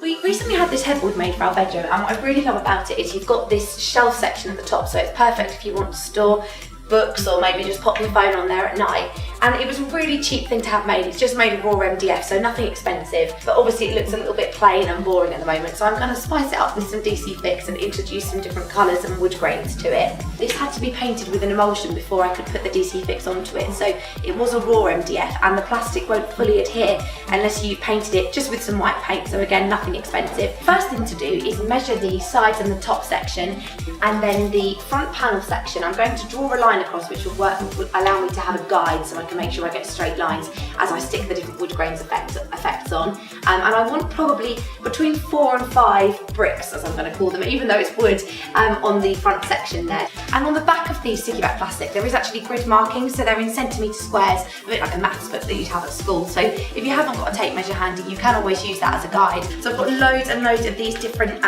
We recently had this headboard made for our bedroom, and what I really love about it is you've got this shelf section at the top, so it's perfect if you want to store books or maybe just pop your phone on there at night. And it was a really cheap thing to have made. It's just made of raw MDF, so nothing expensive, but obviously it looks a little bit plain and boring at the moment, so I'm going to spice it up with some DC Fix and introduce some different colours and wood grains to it. This had to be painted with an emulsion before I could put the DC Fix onto it, so it was a raw MDF, and the plastic won't fully adhere unless you painted it just with some white paint, so again, nothing expensive. First thing to do is measure the sides and the top section, and then the front panel section. I'm going to draw a line across, which will allow me to have a guide so I can make sure I get straight lines as I stick the different wood grains effects on. And I want probably between 4 and 5 bricks, as I'm going to call them, even though it's wood, on the front section there. And on the back of the sticky back plastic, there is actually grid markings, so they're in centimetre squares, a bit like a maths book that you'd have at school. So if you haven't got a tape measure handy, you can always use that as a guide. So I've got loads and loads of these different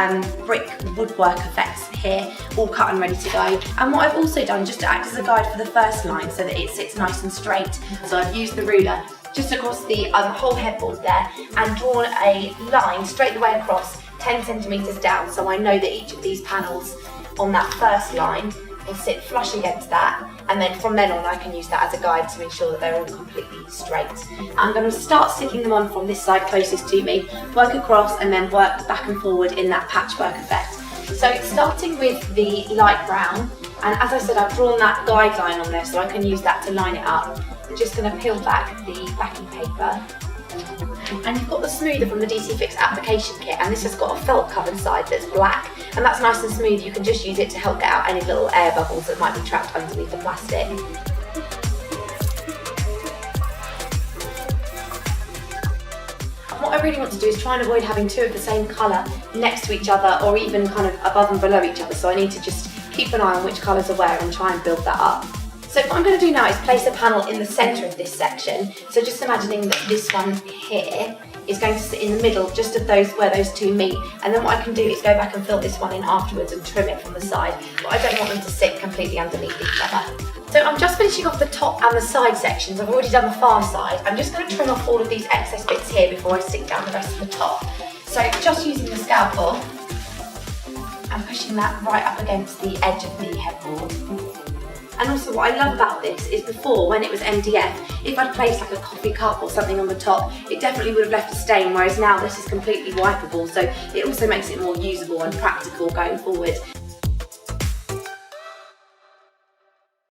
brick woodwork effects here, all cut and ready to go. And what I've also done, just to act as a guide for the first line so that it sits nice and straight, so I've used the ruler just across the whole headboard there and drawn a line straight the way across 10 centimetres down, so I know that each of these panels on that first line will sit flush against that, and then from then on I can use that as a guide to ensure that they're all completely straight. I'm going to start sticking them on from this side closest to me, work across and then work back and forward in that patchwork effect. So starting with the light brown, and as I said, I've drawn that guideline on there so I can use that to line it up. I'm just going to peel back the backing paper. And you've got the smoother from the DC Fix application kit, and this has got a felt covered side that's black, and that's nice and smooth. You can just use it to help get out any little air bubbles that might be trapped underneath the plastic. What I really want to do is try and avoid having two of the same colour next to each other or even kind of above and below each other, so I need to just keep an eye on which colours are where and try and build that up. So what I'm going to do now is place a panel in the centre of this section, so just imagining that this one here is going to sit in the middle just of where those two meet, and then what I can do is go back and fill this one in afterwards and trim it from the side, but I don't want them to sit completely underneath each other. So I'm just finishing off the top and the side sections. I've already done the far side. I'm just going to trim off all of these excess bits here before I stick down the rest of the top. So just using the scalpel and pushing that right up against the edge of the headboard. And also what I love about this is before, when it was MDF, if I'd placed like a coffee cup or something on the top, it definitely would have left a stain, whereas now this is completely wipeable, so it also makes it more usable and practical going forward.